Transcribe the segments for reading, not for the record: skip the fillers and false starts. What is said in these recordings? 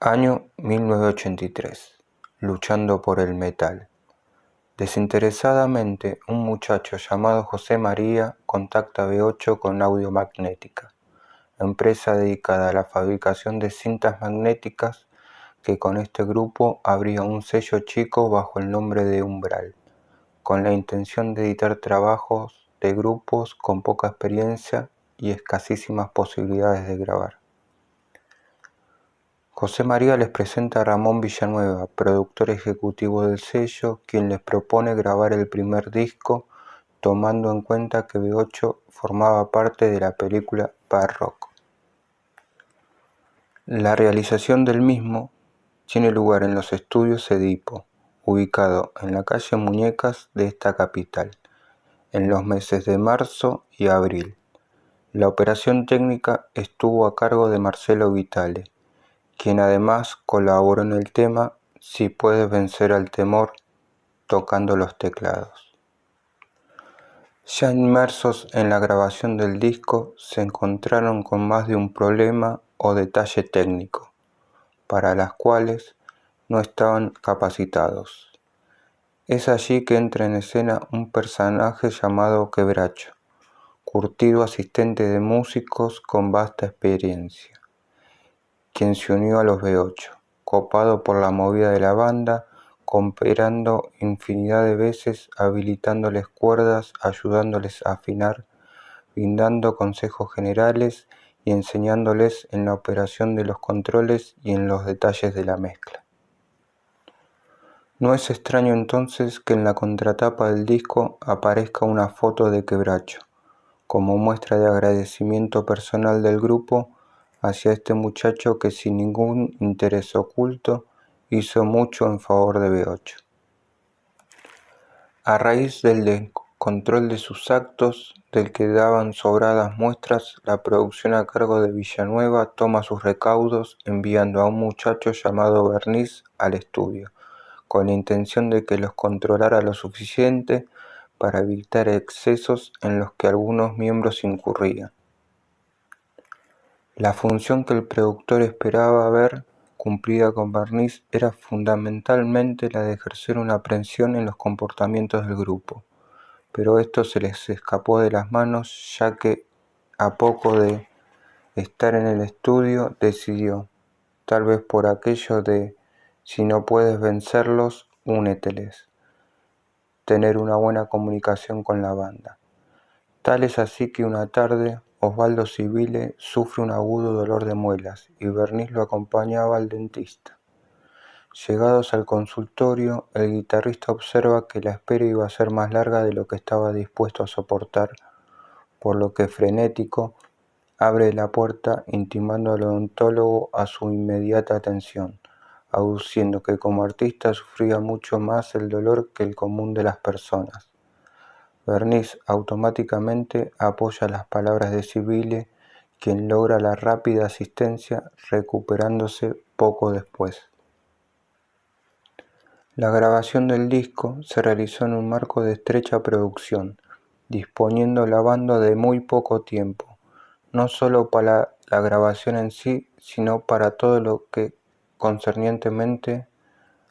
Año 1983. Luchando por el metal. Desinteresadamente, un muchacho llamado José María contacta a B8 con Audiomagnética, empresa dedicada a la fabricación de cintas magnéticas, que con este grupo abría un sello chico bajo el nombre de Umbral, con la intención de editar trabajos de grupos con poca experiencia y escasísimas posibilidades de grabar. José María les presenta a Ramón Villanueva, productor ejecutivo del sello, quien les propone grabar el primer disco, tomando en cuenta que B8 formaba parte de la película Bad Rock. La realización del mismo tiene lugar en los estudios Edipo, ubicado en la calle Muñecas de esta capital, en los meses de marzo y abril. La operación técnica estuvo a cargo de Marcelo Vitale, quien además colaboró en el tema Si puedes vencer al temor, tocando los teclados. Ya inmersos en la grabación del disco, se encontraron con más de un problema o detalle técnico, para las cuales no estaban capacitados. Es allí que entra en escena un personaje llamado Quebracho, curtido asistente de músicos con vasta experiencia, quien se unió a los B8, copado por la movida de la banda, cooperando infinidad de veces, habilitándoles cuerdas, ayudándoles a afinar, brindando consejos generales y enseñándoles en la operación de los controles y en los detalles de la mezcla. No es extraño entonces que en la contratapa del disco aparezca una foto de Quebracho, como muestra de agradecimiento personal del grupo hacia este muchacho que sin ningún interés oculto hizo mucho en favor de B8. A raíz del descontrol de sus actos, del que daban sobradas muestras, la producción a cargo de Villanueva toma sus recaudos enviando a un muchacho llamado Berniz al estudio, con la intención de que los controlara lo suficiente para evitar excesos en los que algunos miembros incurrían. La función que el productor esperaba ver cumplida con Berniz era fundamentalmente la de ejercer una presión en los comportamientos del grupo, pero esto se les escapó de las manos, ya que a poco de estar en el estudio decidió, tal vez por aquello de si no puedes vencerlos, úneteles, tener una buena comunicación con la banda. Tal es así que una tarde Osvaldo Civile sufre un agudo dolor de muelas y Berniz lo acompañaba al dentista. Llegados al consultorio, el guitarrista observa que la espera iba a ser más larga de lo que estaba dispuesto a soportar, por lo que frenético abre la puerta intimando al odontólogo a su inmediata atención, aduciendo que como artista sufría mucho más el dolor que el común de las personas. Berniz automáticamente apoya las palabras de Civile, quien logra la rápida asistencia, recuperándose poco después. La grabación del disco se realizó en un marco de estrecha producción, disponiendo la banda de muy poco tiempo, no solo para la grabación en sí, sino para todo lo que concernientemente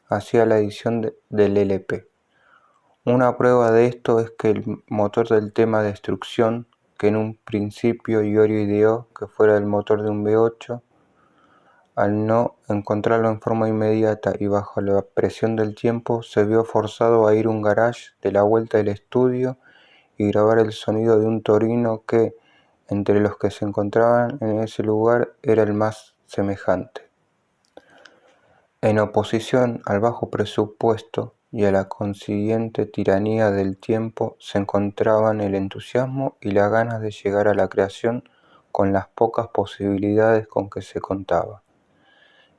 hacía la edición del LP. Una prueba de esto es que el motor del tema Destrucción, que en un principio Iorio ideó que fuera el motor de un V8, al no encontrarlo en forma inmediata y bajo la presión del tiempo, se vio forzado a ir a un garage de la vuelta del estudio y grabar el sonido de un Torino que, entre los que se encontraban en ese lugar, era el más semejante. En oposición al bajo presupuesto y a la consiguiente tiranía del tiempo se encontraban el entusiasmo y las ganas de llegar a la creación con las pocas posibilidades con que se contaba.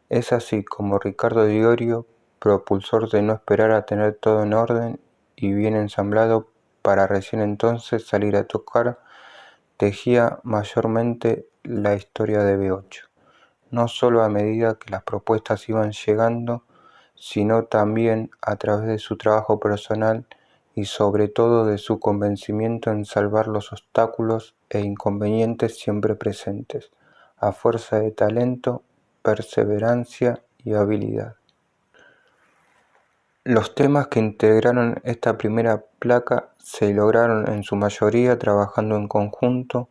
Es así como Ricardo Iorio, propulsor de no esperar a tener todo en orden y bien ensamblado para recién entonces salir a tocar, tejía mayormente la historia de B8. No solo a medida que las propuestas iban llegando, sino también a través de su trabajo personal y sobre todo de su convencimiento en salvar los obstáculos e inconvenientes siempre presentes, a fuerza de talento perseverancia y habilidad. Los temas que integraron esta primera placa se lograron en su mayoría trabajando en conjunto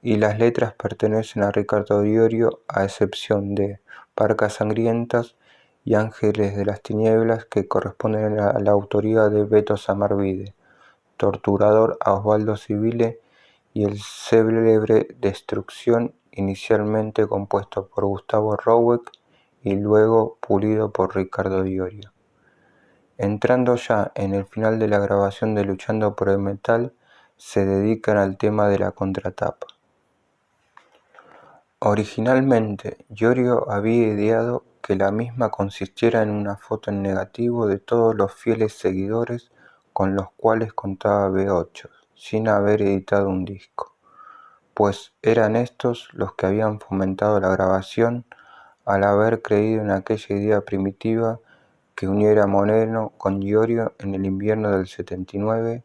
y las letras pertenecen a Ricardo Iorio a excepción de Parcas Sangrientas y Ángeles de las Tinieblas que corresponden a la autoría de Beto Samarvide, Torturador a Osvaldo Civile y el célebre Destrucción inicialmente compuesto por Gustavo Rouek y luego pulido por Ricardo Iorio. Entrando ya en el final de la grabación de Luchando por el Metal, se dedican al tema de la contratapa. Originalmente, Iorio había ideado que la misma consistiera en una foto en negativo de todos los fieles seguidores con los cuales contaba B8, sin haber editado un disco, pues eran estos los que habían fomentado la grabación al haber creído en aquella idea primitiva que uniera a Moreno con Iorio en el invierno del 79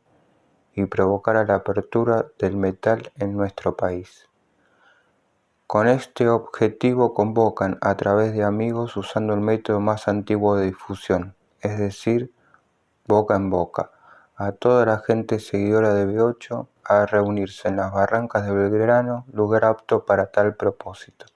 y provocara la apertura del metal en nuestro país. Con este objetivo convocan a través de amigos usando el método más antiguo de difusión, es decir, boca en boca, a toda la gente seguidora de B8 a reunirse en las barrancas de Belgrano, lugar apto para tal propósito.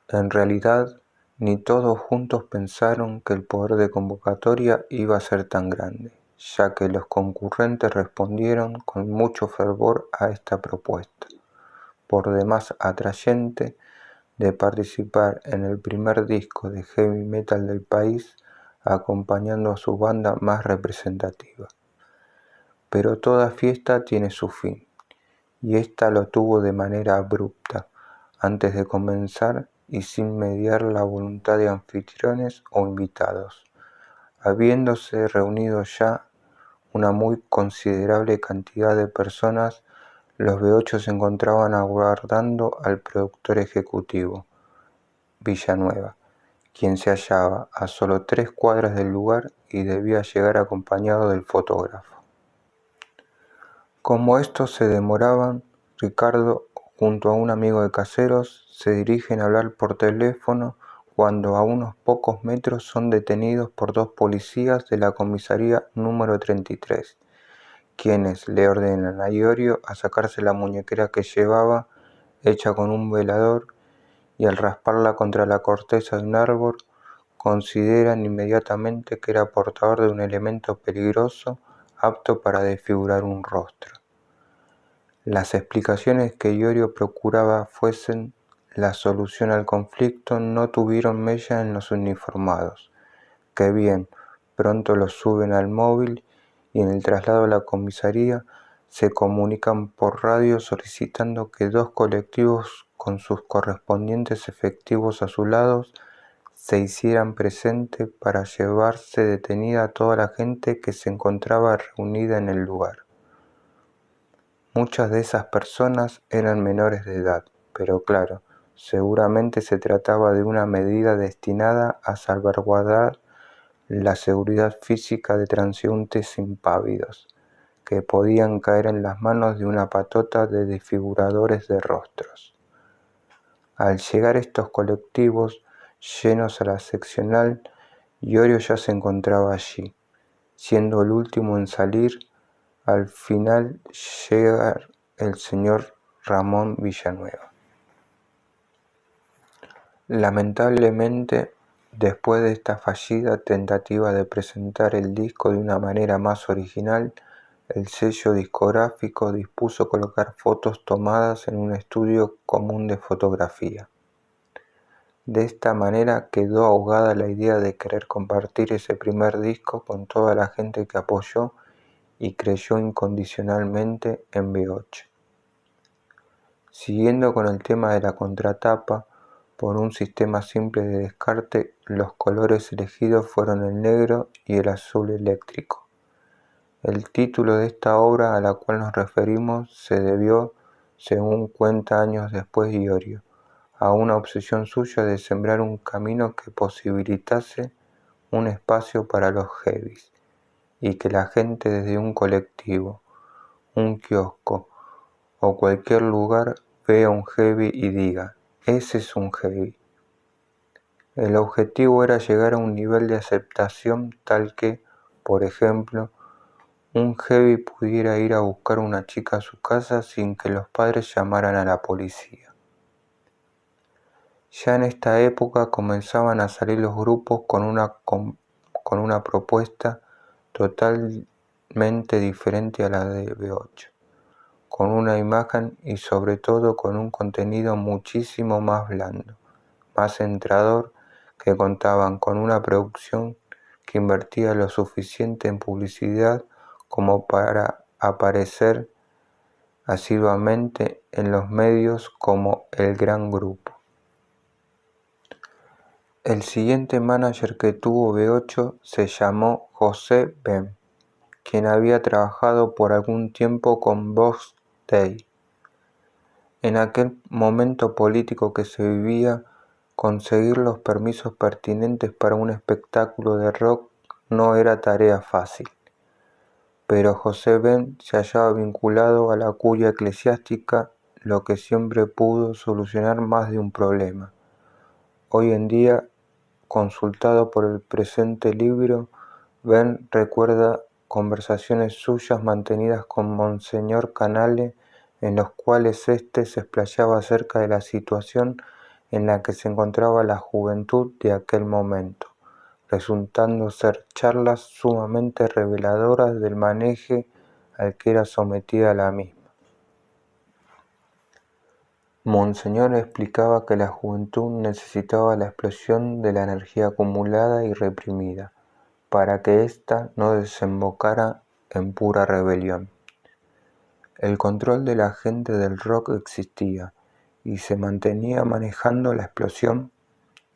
En realidad, ni todos juntos pensaron que el poder de convocatoria iba a ser tan grande, ya que los concurrentes respondieron con mucho fervor a esta propuesta, por demás atrayente, de participar en el primer disco de heavy metal del país, acompañando a su banda más representativa. Pero toda fiesta tiene su fin, y esta lo tuvo de manera abrupta, antes de comenzar y sin mediar la voluntad de anfitriones o invitados, habiéndose reunido ya una muy considerable cantidad de personas. Los B8 se encontraban aguardando al productor ejecutivo, Villanueva, quien se hallaba a solo 3 cuadras del lugar y debía llegar acompañado del fotógrafo. Como estos se demoraban, Ricardo, junto a un amigo de Caseros, se dirigen a hablar por teléfono cuando a unos pocos metros son detenidos por 2 policías de la comisaría número 33, quienes le ordenan a Iorio a sacarse la muñequera que llevaba, hecha con un velador, y al rasparla contra la corteza de un árbol, consideran inmediatamente que era portador de un elemento peligroso apto para desfigurar un rostro. Las explicaciones que Iorio procuraba fuesen la solución al conflicto no tuvieron mella en los uniformados, que bien pronto los suben al móvil y en el traslado a la comisaría se comunican por radio solicitando que 2 colectivos con sus correspondientes efectivos a sus lados se hicieran presente para llevarse detenida a toda la gente que se encontraba reunida en el lugar. Muchas de esas personas eran menores de edad, pero claro, seguramente se trataba de una medida destinada a salvaguardar la seguridad física de transeúntes impávidos, que podían caer en las manos de una patota de desfiguradores de rostros. Al llegar estos colectivos llenos a la seccional, Iorio ya se encontraba allí, siendo el último en salir. Al final llega el señor Ramón Villanueva. Lamentablemente, después de esta fallida tentativa de presentar el disco de una manera más original, el sello discográfico dispuso colocar fotos tomadas en un estudio común de fotografía. De esta manera quedó ahogada la idea de querer compartir ese primer disco con toda la gente que apoyó y creyó incondicionalmente en B8. Siguiendo con el tema de la contratapa, por un sistema simple de descarte, los colores elegidos fueron el negro y el azul eléctrico. El título de esta obra a la cual nos referimos se debió, según cuenta años después Iorio, a una obsesión suya de sembrar un camino que posibilitase un espacio para los heavies, y que la gente desde un colectivo, un kiosco o cualquier lugar vea un heavy y diga, ese es un heavy. El objetivo era llegar a un nivel de aceptación tal que, por ejemplo, un heavy pudiera ir a buscar una chica a su casa sin que los padres llamaran a la policía. Ya en esta época comenzaban a salir los grupos con una propuesta totalmente diferente a la de B8, con una imagen y sobre todo con un contenido muchísimo más blando, más centrador, que contaban con una producción que invertía lo suficiente en publicidad como para aparecer asiduamente en los medios como el gran grupo. El siguiente manager que tuvo B8 se llamó José Ben, quien había trabajado por algún tiempo con Box Day. En aquel momento político que se vivía, conseguir los permisos pertinentes para un espectáculo de rock no era tarea fácil, pero José Ben se hallaba vinculado a la curia eclesiástica, lo que siempre pudo solucionar más de un problema. Hoy en día, consultado por el presente libro, Ben recuerda conversaciones suyas mantenidas con Monseñor Canale, en los cuales éste se explayaba acerca de la situación en la que se encontraba la juventud de aquel momento, resultando ser charlas sumamente reveladoras del maneje al que era sometida la misma. Monseñor explicaba que la juventud necesitaba la explosión de la energía acumulada y reprimida, para que ésta no desembocara en pura rebelión. El control de la gente del rock existía, y se mantenía manejando la explosión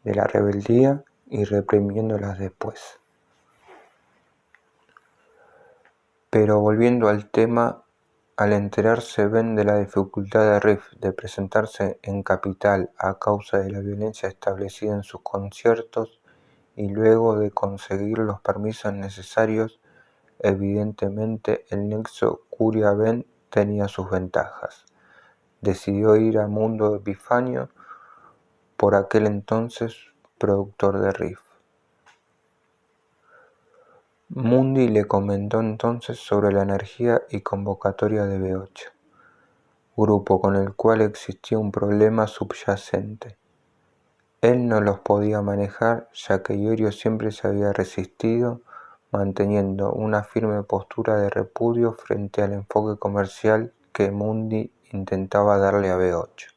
de la rebeldía y reprimiéndolas después. Pero volviendo al tema, al enterarse Ben de la dificultad de Riff de presentarse en Capital a causa de la violencia establecida en sus conciertos y luego de conseguir los permisos necesarios, evidentemente el nexo Curia-Ben tenía sus ventajas. Decidió ir a Mundo Epifanio, por aquel entonces productor de Riff. Mundi le comentó entonces sobre la energía y convocatoria de B8, grupo con el cual existía un problema subyacente. Él no los podía manejar, ya que Iorio siempre se había resistido, manteniendo una firme postura de repudio frente al enfoque comercial que Mundi intentaba darle a B8.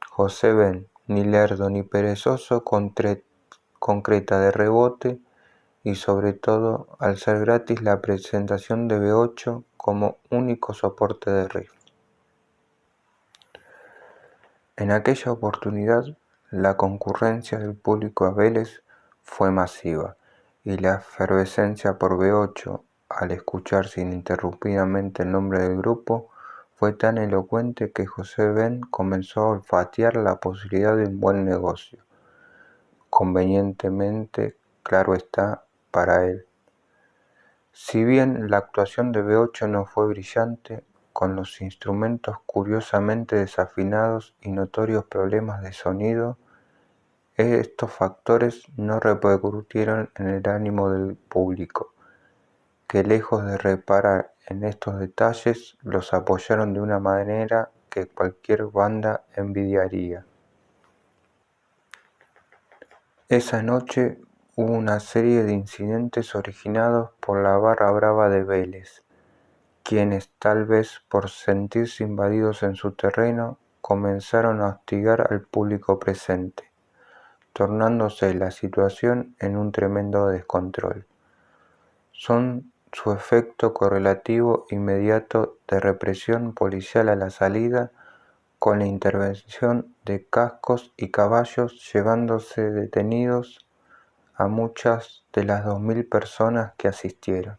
José Ben, ni lerdo ni perezoso, concreta de rebote, y sobre todo al ser gratis la presentación de B8 como único soporte de Riff. En aquella oportunidad, la concurrencia del público a Vélez fue masiva, y la efervescencia por B8, al escucharse ininterrumpidamente el nombre del grupo, fue tan elocuente que José Ben comenzó a olfatear la posibilidad de un buen negocio, convenientemente, claro está, para él. Si bien la actuación de B8 no fue brillante, con los instrumentos curiosamente desafinados y notorios problemas de sonido, estos factores no repercutieron en el ánimo del público, que lejos de reparar en estos detalles, los apoyaron de una manera que cualquier banda envidiaría. Esa noche hubo una serie de incidentes originados por la barra brava de Vélez, quienes, tal vez por sentirse invadidos en su terreno, comenzaron a hostigar al público presente, tornándose la situación en un tremendo descontrol. Son su efecto correlativo inmediato de represión policial a la salida, con la intervención de cascos y caballos, llevándose detenidos a muchas de las 2000 personas que asistieron.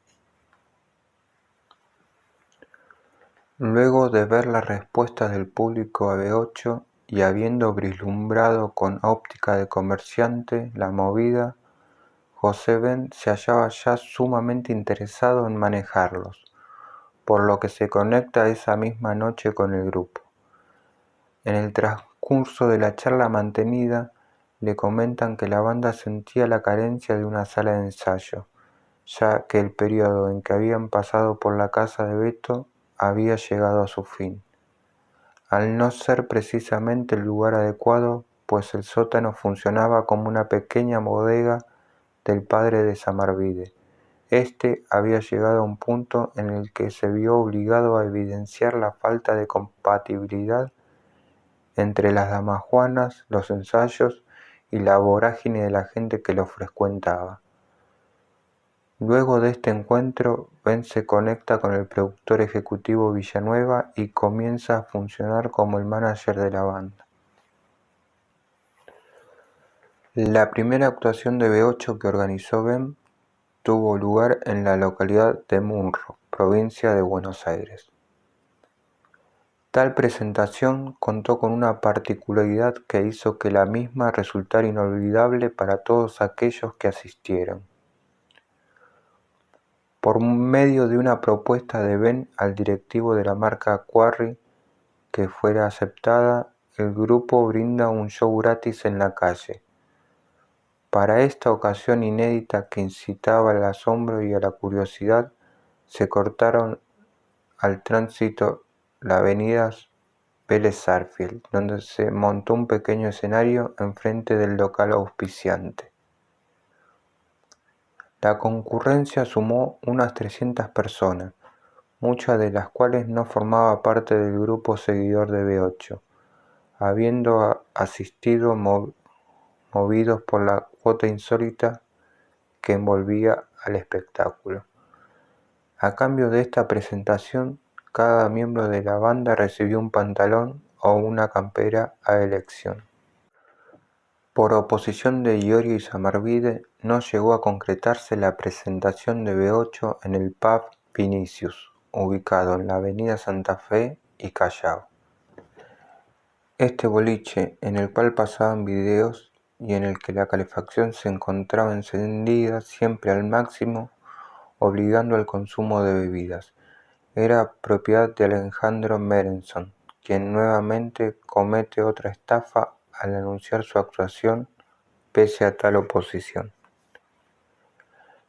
Luego de ver las respuestas del público a B8 y habiendo vislumbrado con óptica de comerciante la movida, José Ben se hallaba ya sumamente interesado en manejarlos, por lo que se conecta esa misma noche con el grupo. En el transcurso de la charla mantenida, le comentan que la banda sentía la carencia de una sala de ensayo, ya que el periodo en que habían pasado por la casa de Beto había llegado a su fin, al no ser precisamente el lugar adecuado, pues el sótano funcionaba como una pequeña bodega del padre de Samarvide. Este había llegado a un punto en el que se vio obligado a evidenciar la falta de compatibilidad entre las damajuanas, los ensayos y la vorágine de la gente que lo frecuentaba. Luego de este encuentro, Ben se conecta con el productor ejecutivo Villanueva y comienza a funcionar como el manager de la banda. La primera actuación de B8 que organizó Ben tuvo lugar en la localidad de Munro, provincia de Buenos Aires. Tal presentación contó con una particularidad que hizo que la misma resultara inolvidable para todos aquellos que asistieron. Por medio de una propuesta de Ben al directivo de la marca Quarry que fuera aceptada, el grupo brinda un show gratis en la calle. Para esta ocasión inédita que incitaba al asombro y a la curiosidad, se cortaron al tránsito la avenida Vélez Sarsfield, donde se montó un pequeño escenario enfrente del local auspiciante. La concurrencia sumó unas 300 personas, muchas de las cuales no formaba parte del grupo seguidor de B8, habiendo asistido movidos por la cuota insólita que envolvía al espectáculo. A cambio de esta presentación, cada miembro de la banda recibió un pantalón o una campera a elección. Por oposición de Iorio y Samarvide, no llegó a concretarse la presentación de B8 en el pub Vinicius, ubicado en la avenida Santa Fe y Callao. Este boliche, en el cual pasaban videos y en el que la calefacción se encontraba encendida siempre al máximo, obligando al consumo de bebidas, era propiedad de Alejandro Merenson, quien nuevamente comete otra estafa al anunciar su actuación pese a tal oposición.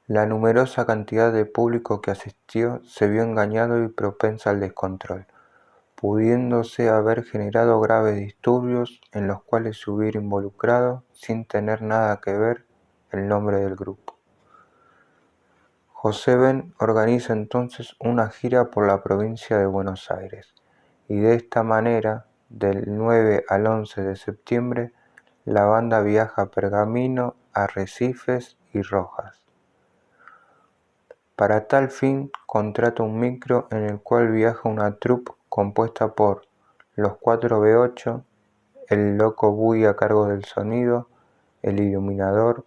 La numerosa cantidad de público que asistió se vio engañado y propensa al descontrol, pudiéndose haber generado graves disturbios en los cuales se hubiera involucrado, sin tener nada que ver, el nombre del grupo. José Ben organiza entonces una gira por la provincia de Buenos Aires, y de esta manera, del 9 al 11 de septiembre, la banda viaja a Pergamino, Arrecifes y Rojas. Para tal fin, contrata un micro en el cual viaja una troupe compuesta por los 4 B8, el Loco Bui a cargo del sonido, el iluminador,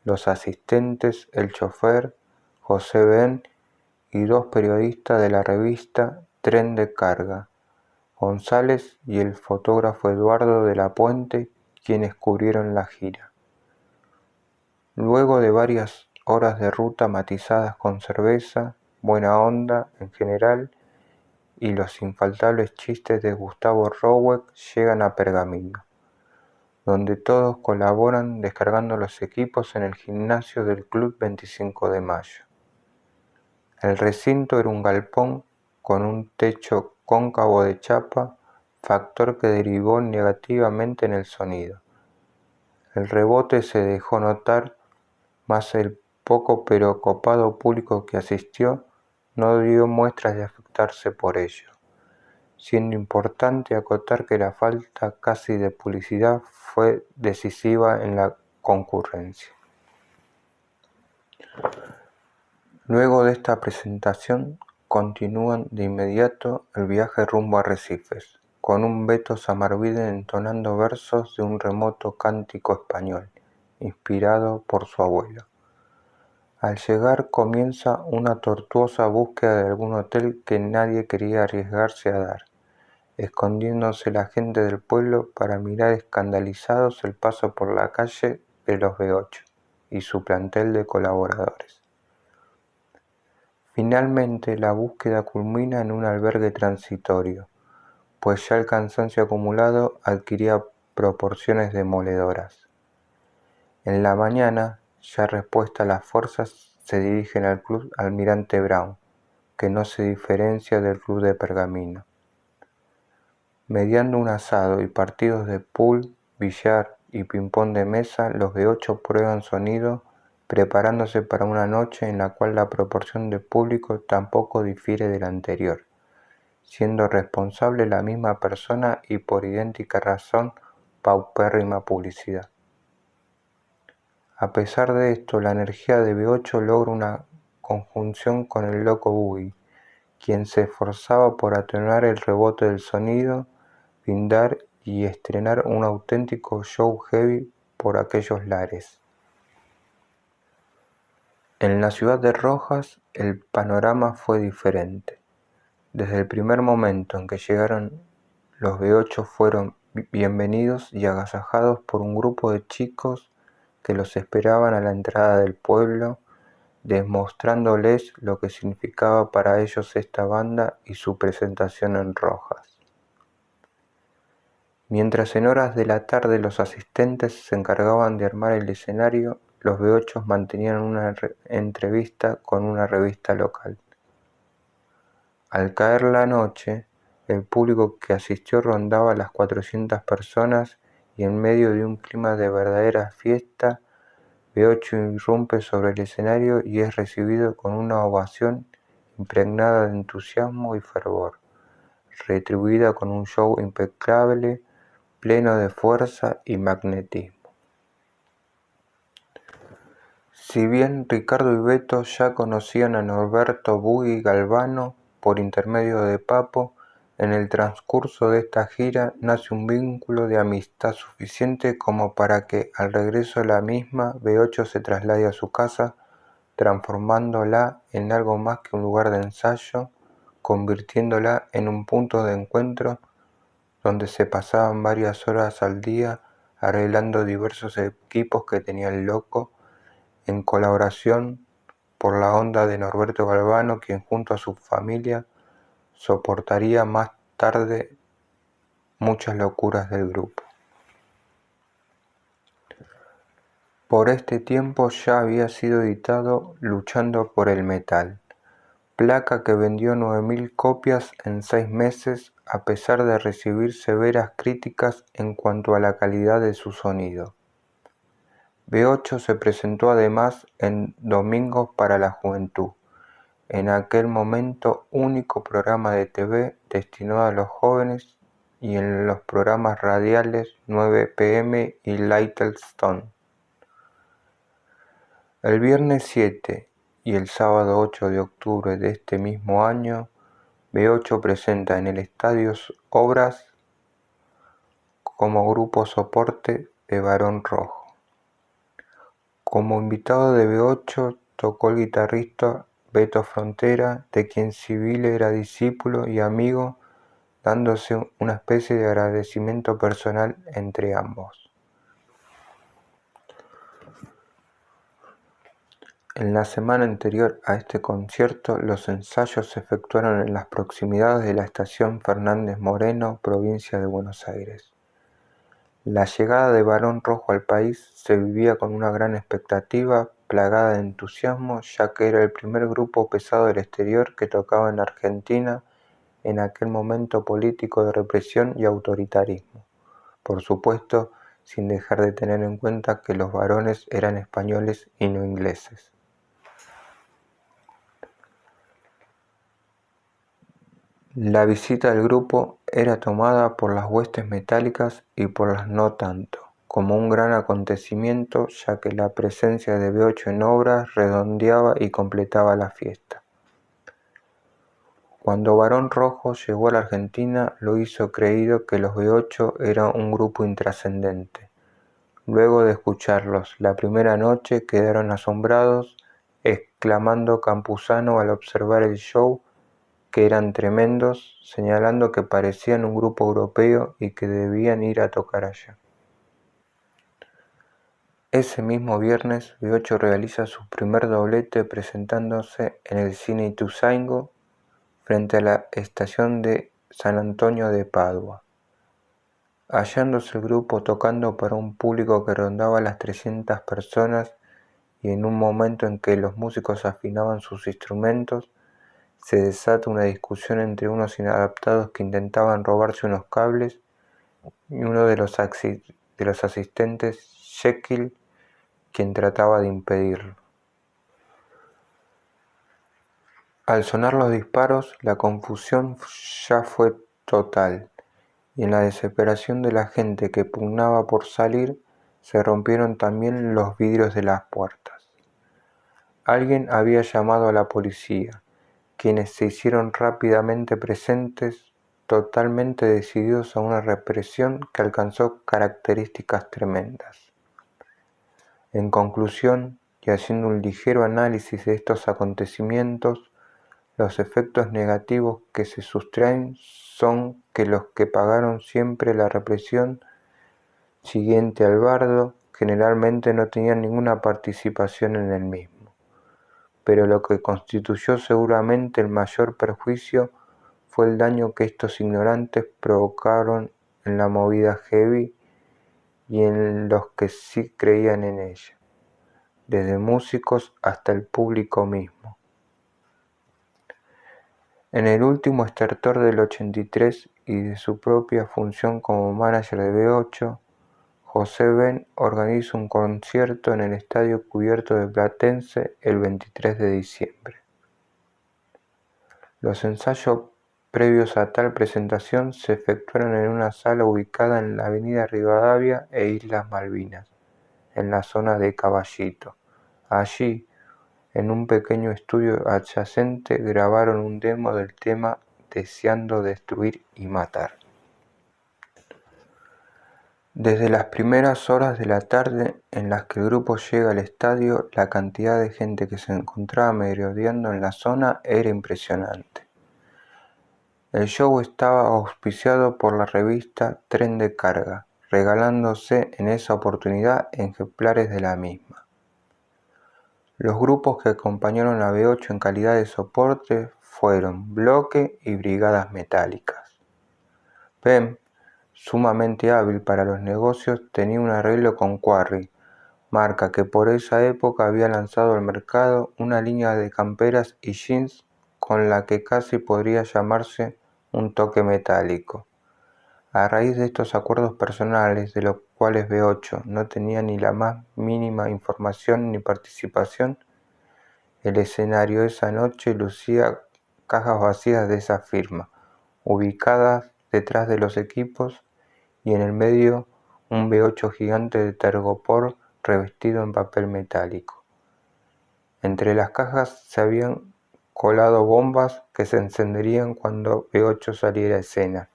los asistentes, el chofer, José Ben y 2 periodistas de la revista Tren de Carga, González y el fotógrafo Eduardo de la Puente, quienes cubrieron la gira. Luego de varias horas de ruta matizadas con cerveza, buena onda en general y los infaltables chistes de Gustavo Rouek, llegan a Pergamino, donde todos colaboran descargando los equipos en el gimnasio del Club 25 de Mayo. El recinto era un galpón con un techo cóncavo de chapa, factor que derivó negativamente en el sonido. El rebote se dejó notar, mas el poco pero copado público que asistió no dio muestras de afectarse por ello, siendo importante acotar que la falta casi de publicidad fue decisiva en la concurrencia. Luego de esta presentación, continúan de inmediato el viaje rumbo a Arrecifes, con un Beto Samarvide entonando versos de un remoto cántico español, inspirado por su abuelo. Al llegar comienza una tortuosa búsqueda de algún hotel que nadie quería arriesgarse a dar, escondiéndose la gente del pueblo para mirar escandalizados el paso por la calle de los B8 y su plantel de colaboradores. Finalmente la búsqueda culmina en un albergue transitorio, pues ya el cansancio acumulado adquiría proporciones demoledoras. En la mañana, ya respuesta las fuerzas se dirigen al Club Almirante Brown, que no se diferencia del Club de Pergamino. Mediando un asado y partidos de pool, billar y ping-pong de mesa, los B8 prueban sonido, preparándose para una noche en la cual la proporción de público tampoco difiere de la anterior, siendo responsable la misma persona y por idéntica razón paupérrima publicidad. A pesar de esto, la energía de B8 logra una conjunción con el loco Boogie, quien se esforzaba por atenuar el rebote del sonido, brindar y estrenar un auténtico show heavy por aquellos lares. En la ciudad de Rojas, el panorama fue diferente. Desde el primer momento en que llegaron, los B8 fueron bienvenidos y agasajados por un grupo de chicos que los esperaban a la entrada del pueblo, demostrándoles lo que significaba para ellos esta banda y su presentación en Rojas. Mientras en horas de la tarde los asistentes se encargaban de armar el escenario, los B8 mantenían una entrevista con una revista local. Al caer la noche, el público que asistió rondaba las 400 personas y en medio de un clima de verdadera fiesta, B8 irrumpe sobre el escenario y es recibido con una ovación impregnada de entusiasmo y fervor, retribuida con un show impecable, pleno de fuerza y magnetismo. Si bien Ricardo y Beto ya conocían a Norberto Buggy Galvano por intermedio de Papo, en el transcurso de esta gira nace un vínculo de amistad suficiente como para que al regreso de la misma B8 se traslade a su casa, transformándola en algo más que un lugar de ensayo, convirtiéndola en un punto de encuentro donde se pasaban varias horas al día arreglando diversos equipos que tenía el loco, en colaboración por la onda de Norberto Galvano, quien junto a su familia soportaría más tarde muchas locuras del grupo. Por este tiempo ya había sido editado Luchando por el Metal, placa que vendió 9.000 copias en 6 meses a pesar de recibir severas críticas en cuanto a la calidad de su sonido. B8 se presentó además en Domingos para la Juventud, en aquel momento único programa de TV destinado a los jóvenes, y en los programas radiales 9 p.m. y Little Stone. El viernes 7 y el sábado 8 de octubre de este mismo año, B8 presenta en el Estadio Obras como grupo soporte de Barón Rojo. Como invitado de B8 tocó el guitarrista Beto Frontera, de quien Civil era discípulo y amigo, dándose una especie de agradecimiento personal entre ambos. En la semana anterior a este concierto, los ensayos se efectuaron en las proximidades de la estación Fernández Moreno, provincia de Buenos Aires. La llegada de Barón Rojo al país se vivía con una gran expectativa, plagada de entusiasmo, ya que era el primer grupo pesado del exterior que tocaba en Argentina en aquel momento político de represión y autoritarismo. Por supuesto, sin dejar de tener en cuenta que los varones eran españoles y no ingleses. La visita del grupo era tomada por las huestes metálicas y por las no tanto, como un gran acontecimiento, ya que la presencia de B8 en Obras redondeaba y completaba la fiesta. Cuando Barón Rojo llegó a la Argentina, lo hizo creído que los B8 eran un grupo intrascendente. Luego de escucharlos la primera noche quedaron asombrados, exclamando Campuzano al observar el show, que eran tremendos, señalando que parecían un grupo europeo y que debían ir a tocar allá. Ese mismo viernes, B8 realiza su primer doblete presentándose en el Cine Ituzaingó, frente a la estación de San Antonio de Padua. hallándose el grupo tocando para un público que rondaba las 300 personas y en un momento en que los músicos afinaban sus instrumentos, se desata una discusión entre unos inadaptados que intentaban robarse unos cables y uno de los asistentes, Jekyll, quien trataba de impedirlo. Al sonar los disparos, la confusión ya fue total, y en la desesperación de la gente que pugnaba por salir, se rompieron también los vidrios de las puertas. Alguien había llamado a la policía, quienes se hicieron rápidamente presentes, totalmente decididos a una represión que alcanzó características tremendas. En conclusión, y haciendo un ligero análisis de estos acontecimientos, los efectos negativos que se sustraen son que los que pagaron siempre la represión siguiente al bardo generalmente no tenían ninguna participación en el mismo. Pero lo que constituyó seguramente el mayor perjuicio fue el daño que estos ignorantes provocaron en la movida heavy y en los que sí creían en ella, desde músicos hasta el público mismo. En el último estertor del 83 y de su propia función como manager de B8, José Ben organiza un concierto en el estadio cubierto de Platense el 23 de diciembre. Los ensayos previos a tal presentación se efectuaron en una sala ubicada en la avenida Rivadavia e Islas Malvinas, en la zona de Caballito. Allí, en un pequeño estudio adyacente, grabaron un demo del tema Deseando destruir y matar. Desde las primeras horas de la tarde en las que el grupo llega al estadio, la cantidad de gente que se encontraba merodeando en la zona era impresionante. El show estaba auspiciado por la revista Tren de Carga, regalándose en esa oportunidad ejemplares de la misma. Los grupos que acompañaron a B8 en calidad de soporte fueron Bloque y Brigadas Metálicas. Pem, sumamente hábil para los negocios, tenía un arreglo con Quarry, marca que por esa época había lanzado al mercado una línea de camperas y jeans con la que casi podría llamarse un toque metálico. A raíz de estos acuerdos personales, de los cuales B8 no tenía ni la más mínima información ni participación, el escenario esa noche lucía cajas vacías de esa firma, ubicadas detrás de los equipos, y en el medio un B8 gigante de tergopor revestido en papel metálico. Entre las cajas se habían colado bombas que se encenderían cuando B8 saliera a escena.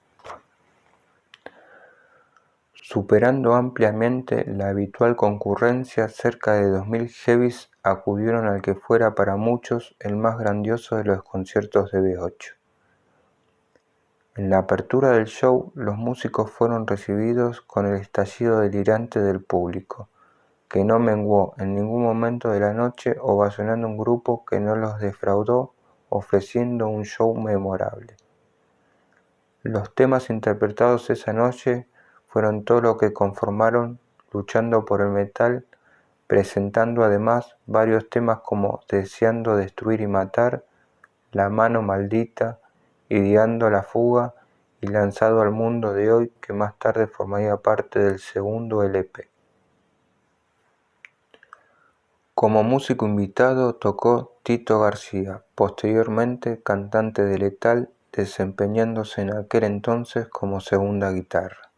Superando ampliamente la habitual concurrencia, cerca de 2000 heavies acudieron al que fuera para muchos el más grandioso de los conciertos de B8. En la apertura del show, los músicos fueron recibidos con el estallido delirante del público, que no menguó en ningún momento de la noche, ovacionando un grupo que no los defraudó, ofreciendo un show memorable. Los temas interpretados esa noche fueron todo lo que conformaron Luchando por el Metal, presentando además varios temas como Deseando destruir y matar, La mano maldita, Ideando la fuga y Lanzado al mundo de hoy, que más tarde formaría parte del segundo LP. Como músico invitado tocó Tito García, posteriormente cantante de Lethal, desempeñándose en aquel entonces como segunda guitarra.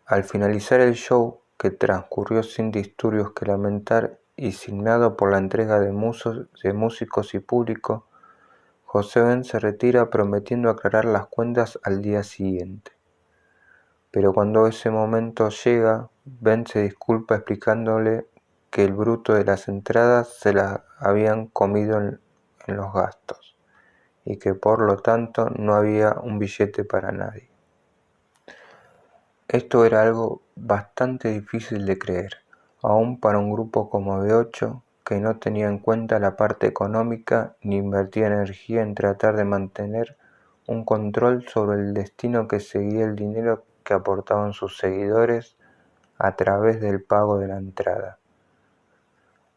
Al finalizar el show, que transcurrió sin disturbios que lamentar y signado por la entrega de músicos y público, José Ben se retira prometiendo aclarar las cuentas al día siguiente. Pero cuando ese momento llega, Ben se disculpa explicándole que el bruto de las entradas se las habían comido en los gastos y que por lo tanto no había un billete para nadie. Esto era algo bastante difícil de creer, aún para un grupo como B8 que no tenía en cuenta la parte económica ni invertía energía en tratar de mantener un control sobre el destino que seguía el dinero que aportaban sus seguidores a través del pago de la entrada.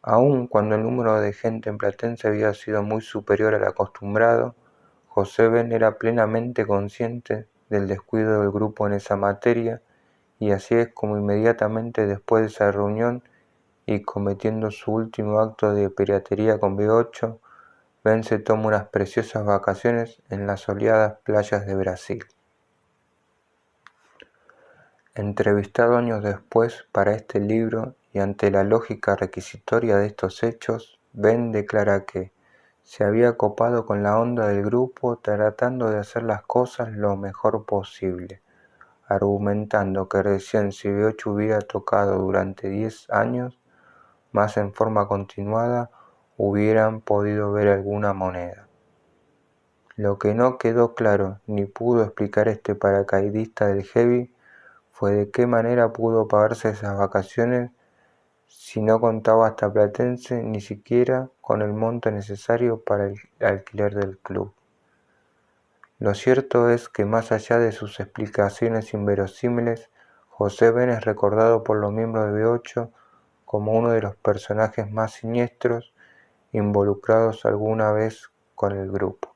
Aun cuando el número de gente en Platense había sido muy superior al acostumbrado, José Ben era plenamente consciente del descuido del grupo en esa materia, y así es como inmediatamente después de esa reunión y cometiendo su último acto de piratería con B8, Ben se toma unas preciosas vacaciones en las soleadas playas de Brasil. Entrevistado años después para este libro y ante la lógica requisitoria de estos hechos, Ben declara que se había copado con la onda del grupo tratando de hacer las cosas lo mejor posible, argumentando que recién si B8 hubiera tocado durante 10 años, más en forma continuada, hubieran podido ver alguna moneda. Lo que no quedó claro ni pudo explicar este paracaidista del heavy fue de qué manera pudo pagarse esas vacaciones si no contaba hasta Platense ni siquiera con el monto necesario para el alquiler del club. Lo cierto es que más allá de sus explicaciones inverosímiles, José Ben es recordado por los miembros de B8 como uno de los personajes más siniestros involucrados alguna vez con el grupo.